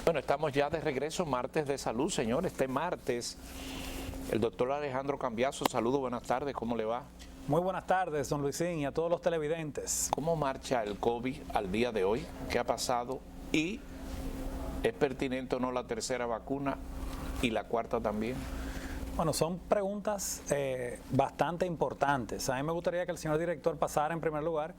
Bueno, estamos ya de regreso, martes de salud, señor. Este martes, el doctor Alejandro Cambiaso, saludo, buenas tardes, ¿cómo le va? Muy buenas tardes, don Luisín, y a todos los televidentes. ¿Cómo marcha el COVID al día de hoy? ¿Qué ha pasado? ¿Y es pertinente o no la tercera vacuna y la cuarta también? Bueno, son preguntas bastante importantes. A mí me gustaría que el señor director pasara en primer lugar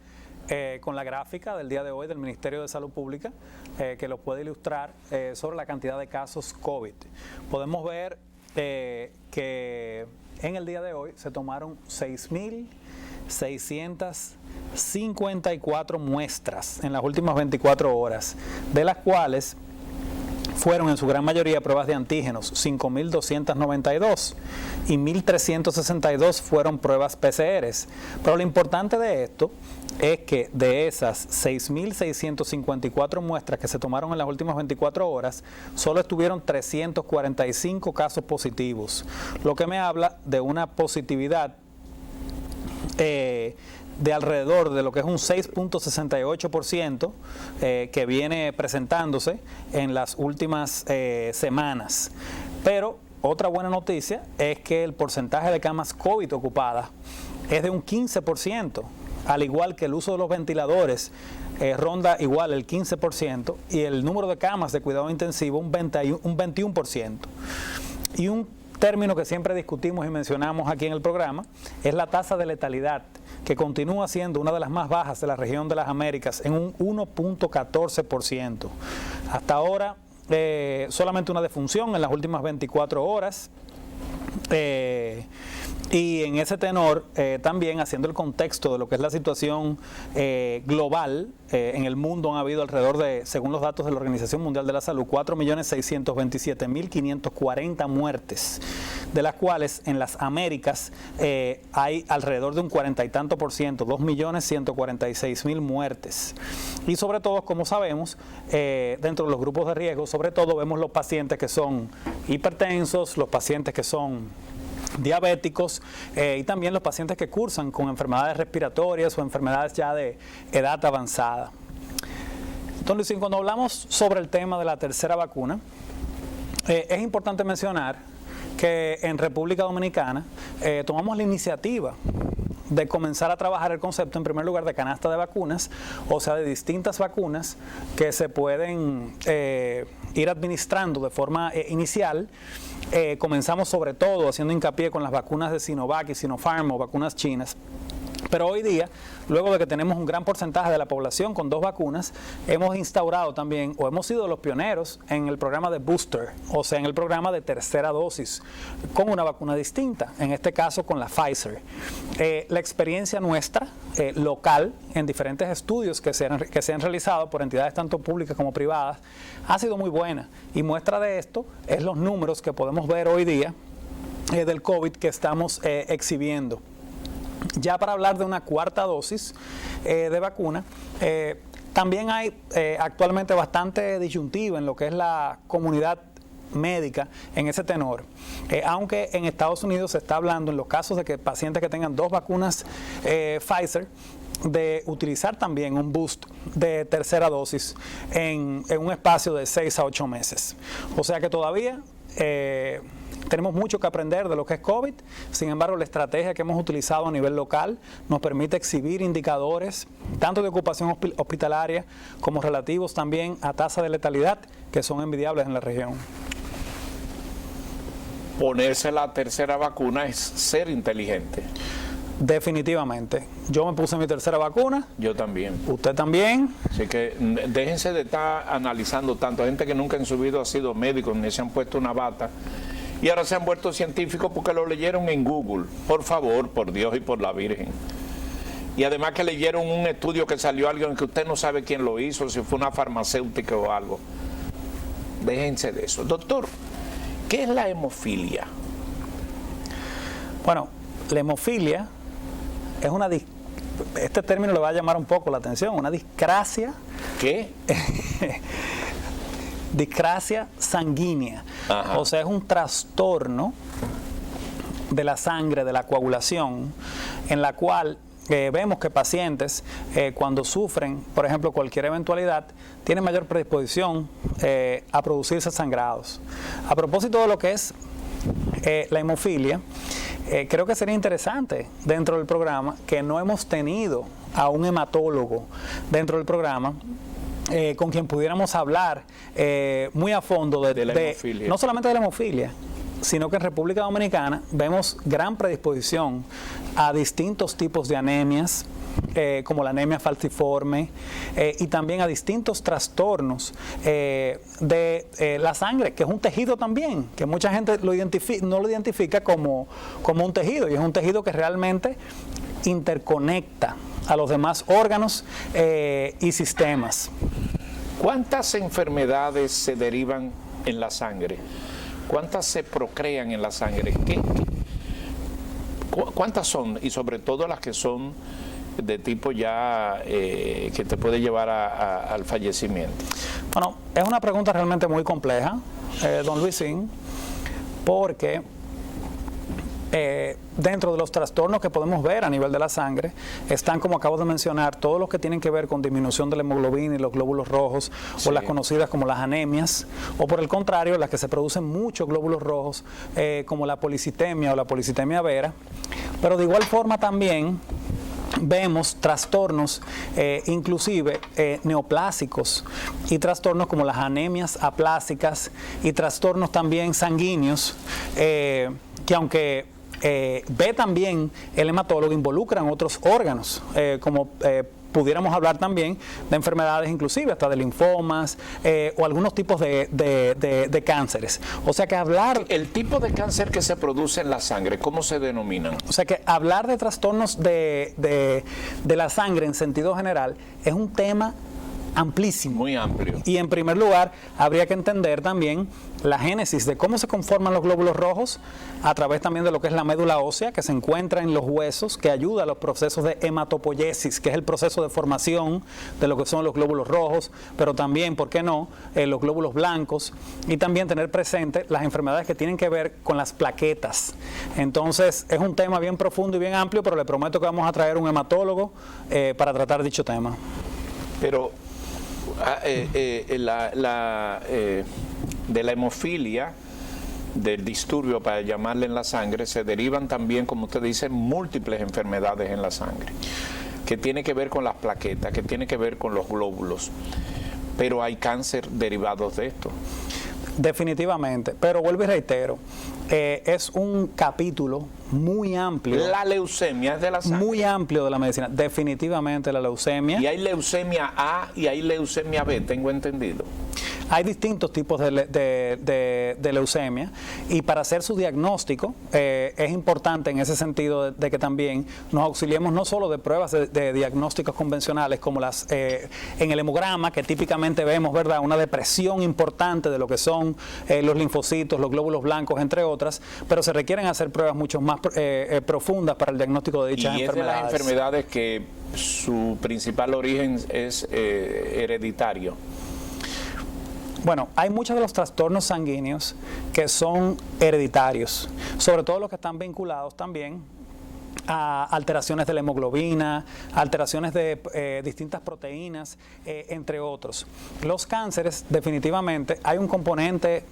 con la gráfica del día de hoy del Ministerio de Salud Pública, que lo puede ilustrar sobre la cantidad de casos COVID. Podemos ver que en el día de hoy se tomaron 6.654 muestras en las últimas 24 horas, de las cuales fueron en su gran mayoría pruebas de antígenos, 5.292, y 1.362 fueron pruebas PCRs. Pero lo importante de esto es que de esas 6.654 muestras que se tomaron en las últimas 24 horas, solo estuvieron 345 casos positivos, lo que me habla de una positividad de alrededor de lo que es un 6.68% que viene presentándose en las últimas semanas. Pero otra buena noticia es que el porcentaje de camas COVID ocupadas es de un 15%, al igual que el uso de los ventiladores ronda igual el 15%, y el número de camas de cuidado intensivo un 21%. Y un término que siempre discutimos y mencionamos aquí en el programa es la tasa de letalidad, que continúa siendo una de las más bajas de la región de las Américas en un 1.14%. Hasta ahora solamente una defunción en las últimas 24 horas. Y en ese tenor, también haciendo el contexto de lo que es la situación global, en el mundo han habido alrededor de, según los datos de la Organización Mundial de la Salud, 4.627.540 muertes, de las cuales en las Américas hay alrededor de un 40 y tanto por ciento, 2.146.000 muertes. Y sobre todo, como sabemos, dentro de los grupos de riesgo, sobre todo vemos los pacientes que son hipertensos, los pacientes que son diabéticos y también los pacientes que cursan con enfermedades respiratorias o enfermedades ya de edad avanzada. Entonces, cuando hablamos sobre el tema de la tercera vacuna, es importante mencionar que en República Dominicana tomamos la iniciativa de comenzar a trabajar el concepto, en primer lugar, de canasta de vacunas, o sea, de distintas vacunas que se pueden ir administrando de forma inicial. Comenzamos sobre todo haciendo hincapié con las vacunas de Sinovac y Sinopharm, o vacunas chinas. Pero hoy día, luego de que tenemos un gran porcentaje de la población con 2 vacunas, hemos instaurado también, o hemos sido los pioneros en el programa de booster, o sea, en el programa de tercera dosis, con una vacuna distinta, en este caso con la Pfizer. La experiencia nuestra, local, en diferentes estudios que se han realizado por entidades tanto públicas como privadas, ha sido muy buena. Y muestra de esto es los números que podemos ver hoy día del COVID que estamos exhibiendo. Ya para hablar de una cuarta dosis de vacuna, también hay actualmente bastante disyuntiva en lo que es la comunidad médica en ese tenor, aunque en Estados Unidos se está hablando, en los casos de que pacientes que tengan 2 vacunas Pfizer, de utilizar también un boost de tercera dosis en un espacio de 6 a 8 meses. O sea que todavía tenemos mucho que aprender de lo que es COVID. Sin embargo, la estrategia que hemos utilizado a nivel local nos permite exhibir indicadores tanto de ocupación hospitalaria como relativos también a tasa de letalidad que son envidiables en la región. Ponerse la tercera vacuna es ser inteligente. Definitivamente. Yo me puse mi tercera vacuna. Yo también. Usted también. Así que déjense de estar analizando tanto. Gente que nunca en su vida ha sido médicos ni se han puesto una bata y ahora se han vuelto científicos porque lo leyeron en Google. Por favor, por Dios y por la Virgen. Y además que leyeron un estudio que salió alguien que usted no sabe quién lo hizo, si fue una farmacéutica o algo. Déjense de eso. Doctor, ¿qué es la hemofilia? Bueno, la hemofilia es una, este término le va a llamar un poco la atención, una discrasia. ¿Qué? Discrasia sanguínea. Ajá. O sea, es un trastorno de la sangre, de la coagulación, en la cual vemos que pacientes cuando sufren, por ejemplo, cualquier eventualidad, tienen mayor predisposición a producirse sangrados. A propósito de lo que es la hemofilia, creo que sería interesante dentro del programa que no hemos tenido a un hematólogo dentro del programa con quien pudiéramos hablar muy a fondo de la hemofilia. No solamente de la hemofilia, sino que en República Dominicana vemos gran predisposición a distintos tipos de anemias, como la anemia falciforme, y también a distintos trastornos de la sangre, que es un tejido también, que mucha gente no lo identifica como un tejido, y es un tejido que realmente interconecta a los demás órganos y sistemas. ¿Cuántas enfermedades se derivan en la sangre? ¿Cuántas se procrean en la sangre? ¿Cuántas son? Y sobre todo las que son de tipo ya que te puede llevar al fallecimiento. Bueno, es una pregunta realmente muy compleja, don Luisín, porque dentro de los trastornos que podemos ver a nivel de la sangre están, como acabo de mencionar, todos los que tienen que ver con disminución de la hemoglobina y los glóbulos rojos, sí, o las conocidas como las anemias, o por el contrario, las que se producen muchos glóbulos rojos, como la policitemia o la policitemia vera. Pero de igual forma también vemos trastornos inclusive neoplásicos y trastornos como las anemias aplásicas y trastornos también sanguíneos que aunque ve también el hematólogo, involucran otros órganos, como pudiéramos hablar también de enfermedades inclusive hasta de linfomas o algunos tipos de cánceres. O sea que hablar... El tipo de cáncer que se produce en la sangre, ¿cómo se denominan? O sea que hablar de trastornos de la sangre en sentido general es un tema amplísimo. Muy amplio. Y en primer lugar, habría que entender también la génesis de cómo se conforman los glóbulos rojos a través también de lo que es la médula ósea, que se encuentra en los huesos, que ayuda a los procesos de hematopoiesis, que es el proceso de formación de lo que son los glóbulos rojos, pero también, ¿por qué no?, los glóbulos blancos, y también tener presente las enfermedades que tienen que ver con las plaquetas. Entonces, es un tema bien profundo y bien amplio, pero le prometo que vamos a traer un hematólogo para tratar dicho tema. Pero de la hemofilia, del disturbio, para llamarle, en la sangre, se derivan también, como usted dice, múltiples enfermedades en la sangre, que tiene que ver con las plaquetas, que tiene que ver con los glóbulos, pero hay cáncer derivados de esto. Definitivamente, pero vuelvo y reitero, es un capítulo muy amplio. La leucemia es de la sangre. Muy amplio de la medicina, definitivamente la leucemia. Y hay leucemia A y hay leucemia B, tengo entendido. Hay distintos tipos de leucemia, y para hacer su diagnóstico es importante en ese sentido de que también nos auxiliemos no solo de pruebas de diagnósticos convencionales como las en el hemograma, que típicamente vemos, ¿verdad?, una depresión importante de lo que son los linfocitos, los glóbulos blancos, entre otras, pero se requieren hacer pruebas mucho más profundas para el diagnóstico de dichas enfermedades. Y es de las enfermedades que su principal origen es hereditario. Bueno, hay muchos de los trastornos sanguíneos que son hereditarios, sobre todo los que están vinculados también a alteraciones de la hemoglobina, alteraciones de distintas proteínas, entre otros. Los cánceres, definitivamente, hay un componente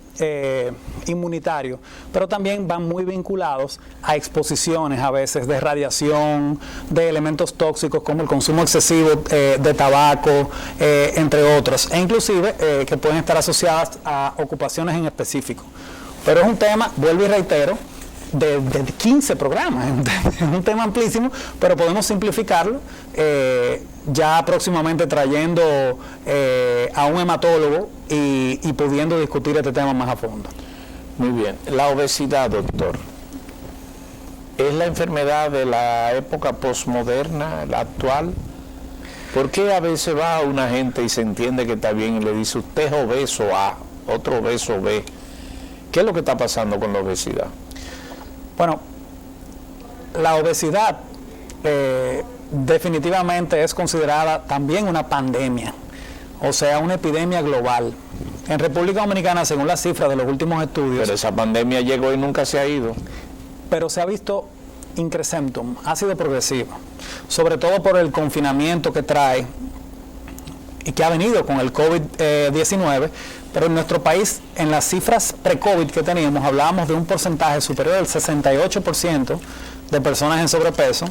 inmunitario, pero también van muy vinculados a exposiciones a veces de radiación, de elementos tóxicos como el consumo excesivo de tabaco, entre otros, e inclusive que pueden estar asociadas a ocupaciones en específico. Pero es un tema, vuelvo y reitero, de 15 programas, es un tema amplísimo, pero podemos simplificarlo ya próximamente trayendo a un hematólogo y pudiendo discutir este tema más a fondo. Muy bien. La obesidad, doctor, ¿es la enfermedad de la época posmoderna, la actual? ¿Por qué a veces va una gente y se entiende que está bien y le dice usted es obeso A, otro obeso B? ¿Qué es lo que está pasando con la obesidad? Bueno, la obesidad definitivamente es considerada también una pandemia, o sea, una epidemia global. En República Dominicana, según las cifras de los últimos estudios... Pero esa pandemia llegó y nunca se ha ido. Pero se ha visto incrementum, ha sido progresivo, sobre todo por el confinamiento que trae y que ha venido con el COVID-19, pero en nuestro país, en las cifras pre-COVID que teníamos, hablábamos de un porcentaje superior al 68% de personas en sobrepeso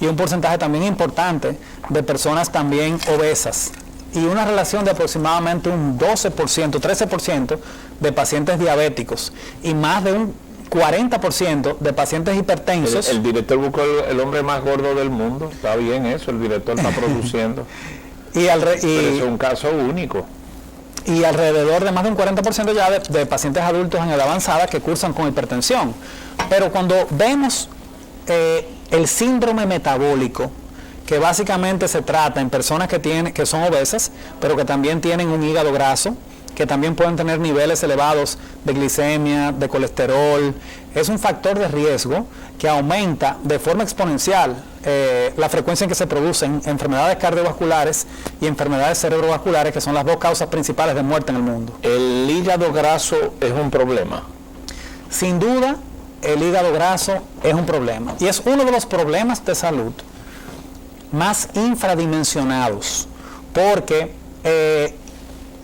y un porcentaje también importante de personas también obesas y una relación de aproximadamente un 12%, 13% de pacientes diabéticos y más de un 40% de pacientes hipertensos. El director buscó el hombre más gordo del mundo, está bien eso, el director está produciendo. Pero es un caso único. Y alrededor de más de un 40% ya de pacientes adultos en edad avanzada que cursan con hipertensión. Pero cuando vemos el síndrome metabólico, que básicamente se trata en personas que son obesas, pero que también tienen un hígado graso, que también pueden tener niveles elevados de glicemia, de colesterol, es un factor de riesgo que aumenta de forma exponencial la frecuencia en que se producen enfermedades cardiovasculares y enfermedades cerebrovasculares, que son las dos causas principales de muerte en el mundo. ¿El hígado graso es un problema? Sin duda, el hígado graso es un problema. Y es uno de los problemas de salud más infradimensionados, porque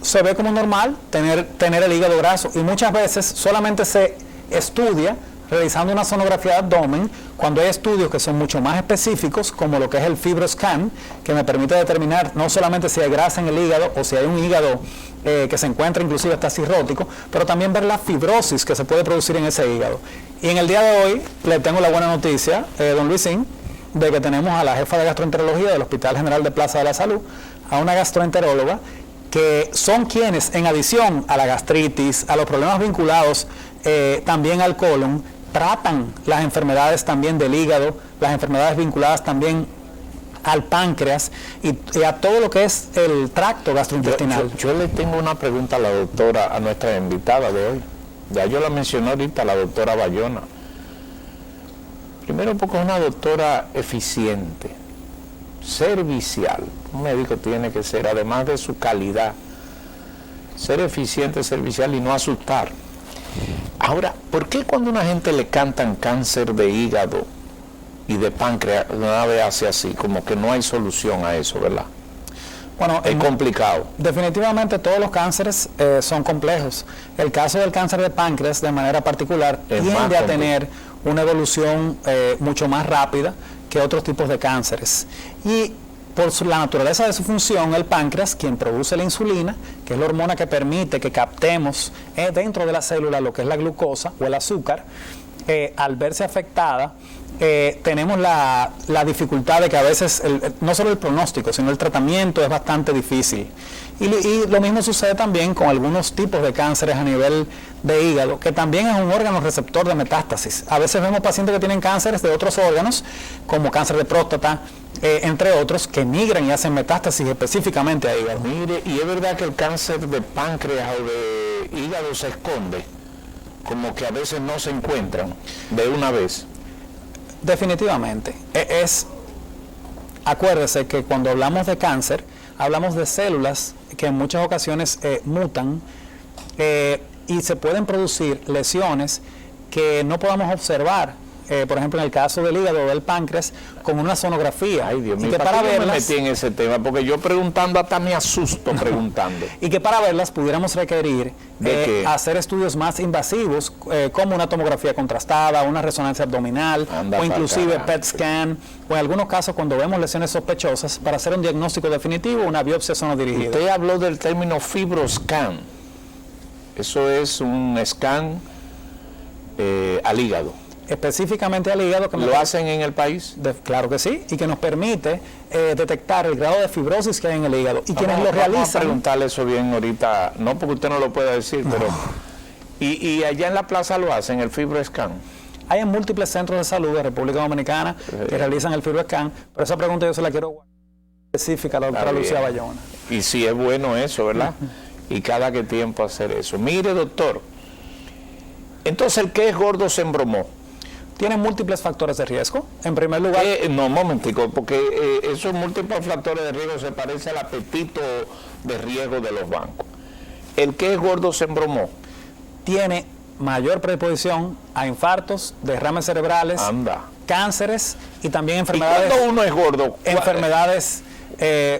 se ve como normal tener el hígado graso y muchas veces solamente se estudia realizando una sonografía de abdomen, cuando hay estudios que son mucho más específicos, como lo que es el FibroScan, que me permite determinar no solamente si hay grasa en el hígado o si hay un hígado que se encuentra inclusive hasta cirrótico, pero también ver la fibrosis que se puede producir en ese hígado. Y en el día de hoy le tengo la buena noticia, don Luisín, de que tenemos a la jefa de gastroenterología del Hospital General de Plaza de la Salud, a una gastroenteróloga, que son quienes, en adición a la gastritis, a los problemas vinculados también al colon, tratan las enfermedades también del hígado, las enfermedades vinculadas también al páncreas y a todo lo que es el tracto gastrointestinal. Yo le tengo una pregunta a la doctora, a nuestra invitada de hoy. Ya yo la mencioné ahorita, la doctora Bayona. Primero porque es una doctora eficiente, servicial. Un médico tiene que ser, además de su calidad, ser eficiente, servicial y no asustar. Ahora, ¿por qué cuando a una gente le cantan cáncer de hígado y de páncreas, una vez hace así, como que no hay solución a eso, ¿verdad? Bueno, es complicado. Definitivamente todos los cánceres son complejos. El caso del cáncer de páncreas, de manera particular, tiende a tener una evolución mucho más rápida que otros tipos de cánceres. Y por la naturaleza de su función, el páncreas, quien produce la insulina, que es la hormona que permite que captemos dentro de la célula lo que es la glucosa o el azúcar, al verse afectada, tenemos la dificultad de que a veces, no solo el pronóstico, sino el tratamiento es bastante difícil. Y lo mismo sucede también con algunos tipos de cánceres a nivel de hígado, que también es un órgano receptor de metástasis. A veces vemos pacientes que tienen cánceres de otros órganos, como cáncer de próstata, entre otros, que migran y hacen metástasis específicamente a hígado. Mire, y es verdad que el cáncer de páncreas o de hígado se esconde, como que a veces no se encuentran de una vez. Definitivamente. Acuérdese que cuando hablamos de cáncer, hablamos de células que en muchas ocasiones mutan y se pueden producir lesiones que no podamos observar. Por ejemplo, en el caso del hígado o del páncreas, con una sonografía. Ay, Dios mío, y que para verlas, me metí en ese tema, porque yo preguntando hasta me asusto preguntando. Y que para verlas pudiéramos requerir hacer estudios más invasivos, como una tomografía contrastada, una resonancia abdominal, o inclusive PET scan, o en algunos casos cuando vemos lesiones sospechosas, para hacer un diagnóstico definitivo, una biopsia sonodirigida. Usted habló del término FibroScan. Eso es un scan al hígado. Específicamente al hígado. Que ¿Lo hacen en el país? Claro que sí, y que nos permite detectar el grado de fibrosis que hay en el hígado. Y quienes lo realizan... Vamos a preguntarle eso bien ahorita, no porque usted no lo pueda decir, pero... ¿Y allá en la plaza lo hacen, el FibroScan? Hay en múltiples centros de salud de República Dominicana que realizan el FibroScan, pero esa pregunta yo se la quiero específica a la doctora Lucía Bayona. Y sí es bueno eso, ¿verdad? Y cada qué tiempo hacer eso. Mire, doctor, entonces el que es gordo se embromó. Tiene múltiples factores de riesgo. En primer lugar... no, momentico, porque esos múltiples factores de riesgo se parece al apetito de riesgo de los bancos. El que es gordo se embromó. Tiene mayor predisposición a infartos, derrames cerebrales, cánceres y también ¿Y enfermedades, cuando uno es gordo? enfermedades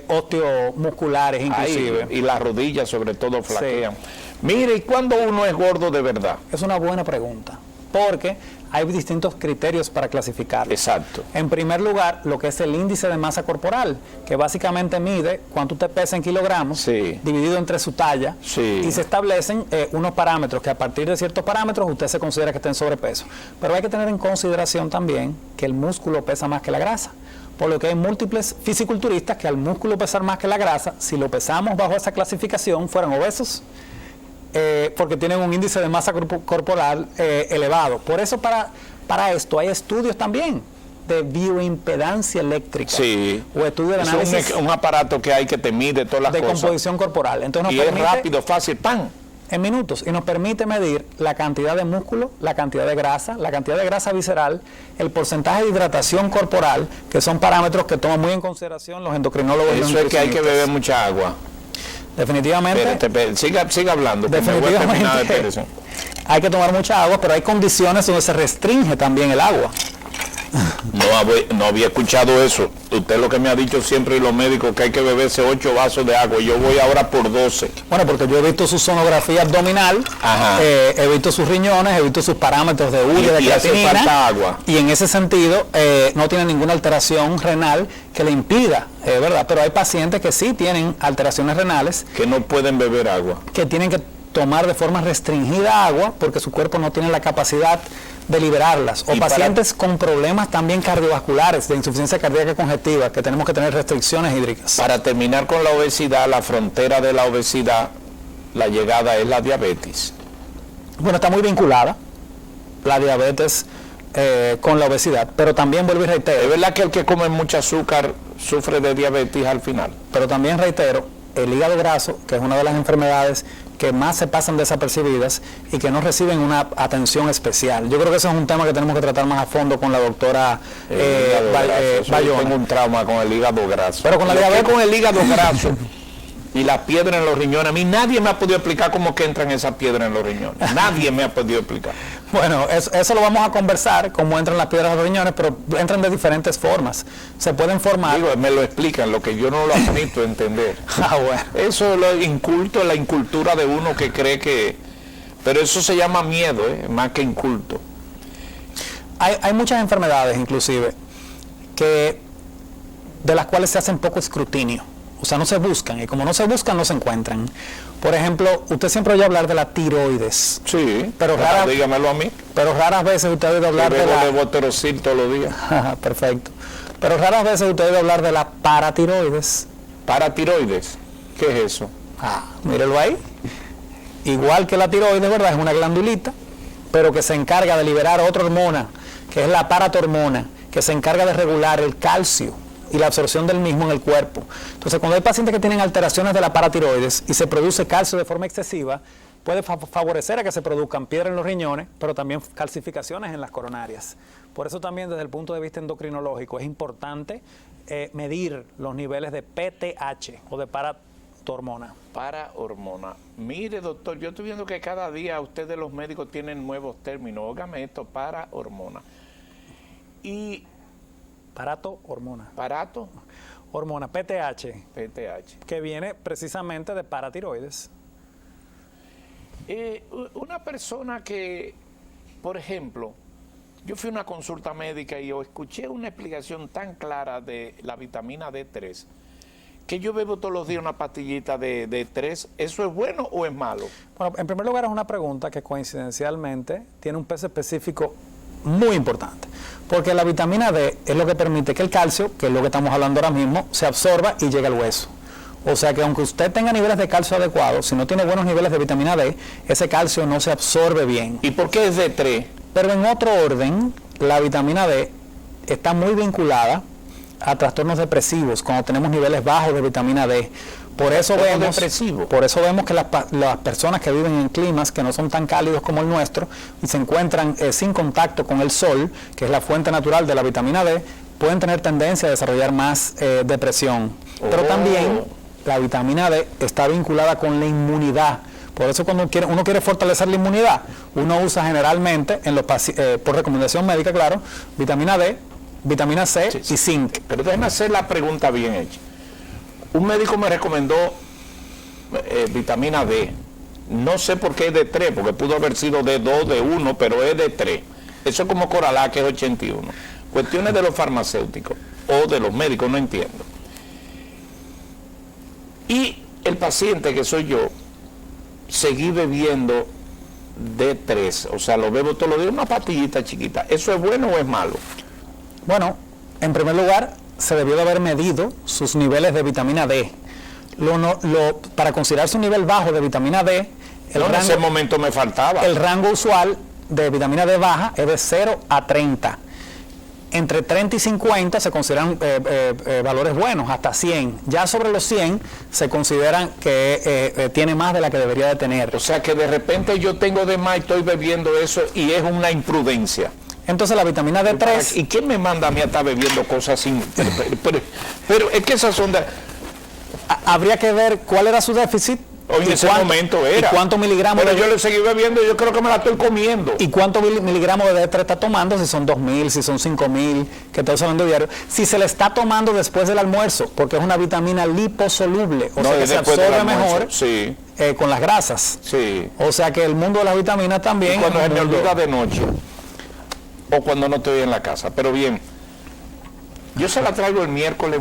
osteomusculares inclusive. Ay, y las rodillas sobre todo flaquean. Sí. Mire, ¿y cuándo uno es gordo de verdad? Es una buena pregunta, porque hay distintos criterios para clasificarlo. Exacto. En primer lugar, lo que es el índice de masa corporal, que básicamente mide cuánto usted pesa en kilogramos, sí, dividido entre su talla, sí, y se establecen unos parámetros que a partir de ciertos parámetros usted se considera que está en sobrepeso. Pero hay que tener en consideración también que el músculo pesa más que la grasa, por lo que hay múltiples fisiculturistas que al músculo pesar más que la grasa, si lo pesamos bajo esa clasificación, fueran obesos, porque tienen un índice de masa corporal elevado. Por eso para esto hay estudios también de bioimpedancia eléctrica, sí, o estudios de análisis. Es un aparato que hay que te mide todas las de cosas. Composición corporal. Entonces y es rápido, fácil, ¡pam! En minutos, y nos permite medir la cantidad de músculo, la cantidad de grasa visceral, el porcentaje de hidratación corporal, que son parámetros que toman muy en consideración los endocrinólogos. Eso es que hay que beber mucha agua. Definitivamente. Espérate, siga hablando. Definitivamente hay que tomar mucha agua, pero hay condiciones donde se restringe también el agua. No había escuchado eso. Usted lo que me ha dicho siempre y los médicos que hay que beberse 8 vasos de agua. Yo voy ahora por 12. Bueno, porque yo he visto su sonografía abdominal, he visto sus riñones, he visto sus parámetros de urea, de creatinina, hace falta agua. Y en ese sentido no tiene ninguna alteración renal que le impida, ¿verdad? Pero hay pacientes que sí tienen alteraciones renales. Que no pueden beber agua. Que tienen que tomar de forma restringida agua porque su cuerpo no tiene la capacidad de liberarlas, o pacientes con problemas también cardiovasculares, de insuficiencia cardíaca congestiva, que tenemos que tener restricciones hídricas. Para terminar con la obesidad, la frontera de la obesidad, la llegada es la diabetes. Bueno, está muy vinculada la diabetes con la obesidad, pero también vuelvo y reitero. Es verdad que el que come mucho azúcar sufre de diabetes al final. Pero también reitero, el hígado graso, que es una de las enfermedades que más se pasan desapercibidas y que no reciben una atención especial. Yo creo que eso es un tema que tenemos que tratar más a fondo con la doctora Bayona. Tengo un trauma con el hígado graso. Pero con la diabetes, con el hígado graso y las piedras en los riñones, a mí nadie me ha podido explicar cómo que entran esas piedras en los riñones. Nadie me ha podido explicar. Bueno, eso lo vamos a conversar, cómo entran las piedras en los riñones, pero entran de diferentes formas. Se pueden formar. Digo, me lo explican, lo que yo no lo admito entender. Bueno. Eso es lo inculto, la incultura de uno que cree que... Pero eso se llama miedo, más que inculto. Hay muchas enfermedades, inclusive, de las cuales se hacen poco escrutinio. O sea, no se buscan, y como no se buscan, no se encuentran. Por ejemplo, usted siempre oye hablar de la tiroides. Sí, pero dígamelo a mí. Pero raras veces usted ha oído hablar de la... de Boterocil todos los días. Perfecto. Pero raras veces usted ha oído hablar de la paratiroides. ¿Paratiroides? ¿Qué es eso? Mírelo ahí. Igual que la tiroides, ¿verdad? Es una glandulita, pero que se encarga de liberar otra hormona, que es la paratormona, que se encarga de regular el calcio y la absorción del mismo en el cuerpo. Entonces, cuando hay pacientes que tienen alteraciones de la paratiroides y se produce calcio de forma excesiva, puede favorecer a que se produzcan piedras en los riñones, pero también calcificaciones en las coronarias. Por eso también desde el punto de vista endocrinológico es importante medir los niveles de PTH o de parahormona. Parahormona. Mire, doctor, yo estoy viendo que cada día ustedes los médicos tienen nuevos términos. Óigame esto, parahormona. Y... Paratohormona. ¿Parato? Hormona, PTH. PTH. Que viene precisamente de paratiroides. Una persona que, por ejemplo, yo fui a una consulta médica y yo escuché una explicación tan clara de la vitamina D3, que yo bebo todos los días una pastillita de D3, ¿eso es bueno o es malo? Bueno, en primer lugar es una pregunta que coincidencialmente tiene un peso específico muy importante, porque la vitamina D es lo que permite que el calcio, que es lo que estamos hablando ahora mismo, se absorba y llegue al hueso. O sea que aunque usted tenga niveles de calcio adecuados, si no tiene buenos niveles de vitamina D, ese calcio no se absorbe bien. ¿Y por qué es D3? Pero en otro orden, la vitamina D está muy vinculada a trastornos depresivos, cuando tenemos niveles bajos de vitamina D. Por eso vemos que las personas que viven en climas que no son tan cálidos como el nuestro y se encuentran sin contacto con el sol, que es la fuente natural de la vitamina D, pueden tener tendencia a desarrollar más depresión. Pero también la vitamina D está vinculada con la inmunidad, Por eso cuando uno quiere fortalecer la inmunidad, uno usa generalmente, por recomendación médica, claro, vitamina D, vitamina C y zinc. Pero déjeme hacer la pregunta bien hecha. Un médico me recomendó vitamina D. No sé por qué es de 3, porque pudo haber sido de 2, de 1, pero es de 3. Eso es como Coralá, que es 81. Cuestiones de los farmacéuticos o de los médicos, no entiendo. Y el paciente, que soy yo, seguí bebiendo D3, o sea, lo bebo todos los días, una pastillita chiquita. ¿Eso es bueno o es malo? Bueno, en primer lugar, se debió de haber medido sus niveles de vitamina D. Para considerarse un nivel bajo de vitamina D, en ese momento me faltaba. El rango usual de vitamina D baja es de 0 a 30. Entre 30 y 50 se consideran valores buenos, hasta 100. Ya sobre los 100 se consideran que tiene más de la que debería de tener. O sea que de repente yo tengo de más y estoy bebiendo eso y es una imprudencia. Entonces la vitamina D3... ¿Y quién me manda a mí a estar bebiendo cosas sin...? Pero es que esas son de... Habría que ver cuál era su déficit. En ese momento era. ¿Y cuántos miligramos? Pero yo le seguí bebiendo, yo creo que me la estoy comiendo. ¿Y cuántos miligramos de D3 está tomando? Si son 2.000, si son 5.000, que está usando diario. Si se le está tomando después del almuerzo, porque es una vitamina liposoluble, o sea que se absorbe mejor sí. Con las grasas. Sí. O sea que el mundo de las vitaminas también... Y cuando se me olvida de noche, o cuando no estoy en la casa. Pero bien, yo se la traigo el miércoles,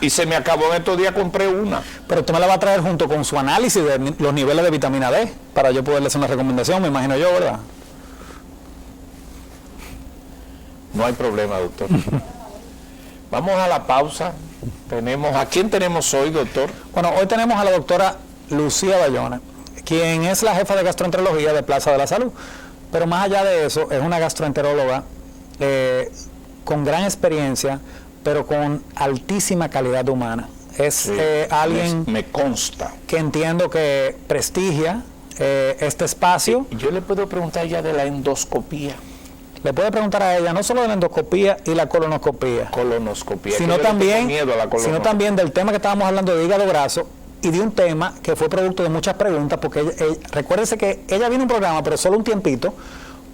y se me acabó en estos días, compré una. Pero tú me la vas a traer junto con su análisis de los niveles de vitamina D, para yo poderle hacer una recomendación, me imagino yo, ¿verdad? No hay problema, doctor. Vamos a la pausa. ¿A quién tenemos hoy, doctor? Bueno, hoy tenemos a la doctora Lucía Bayona, quien es la jefa de gastroenterología de Plaza de la Salud. Pero más allá de eso, es una gastroenteróloga con gran experiencia, pero con altísima calidad humana. Es alguien me consta que entiendo que prestigia este espacio. Yo le puedo preguntar a ella de la endoscopía. Le puede preguntar a ella no solo de la endoscopía y la colonoscopía, sino también del tema que estábamos hablando de hígado graso, y de un tema que fue producto de muchas preguntas, porque recuérdese que ella vino a un programa, pero solo un tiempito,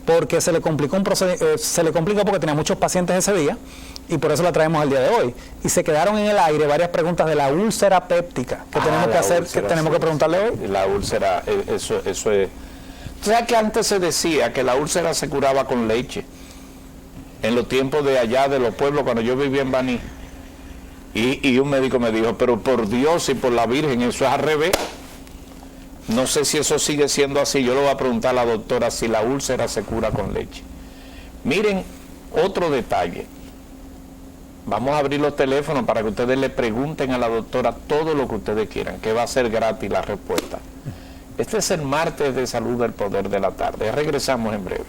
porque se le complicó porque tenía muchos pacientes ese día, y por eso la traemos el día de hoy. Y se quedaron en el aire varias preguntas de la úlcera péptica, que tenemos que hacer, que tenemos que preguntarle hoy. La úlcera, eso es... O sea que antes se decía que la úlcera se curaba con leche, en los tiempos de allá de los pueblos, cuando yo vivía en Baní. Y un médico me dijo, pero por Dios y por la Virgen, eso es al revés. No sé si eso sigue siendo así. Yo le voy a preguntar a la doctora si la úlcera se cura con leche. Miren, otro detalle. Vamos a abrir los teléfonos para que ustedes le pregunten a la doctora todo lo que ustedes quieran, que va a ser gratis la respuesta. Este es el martes de Salud del Poder de la Tarde. Regresamos en breve.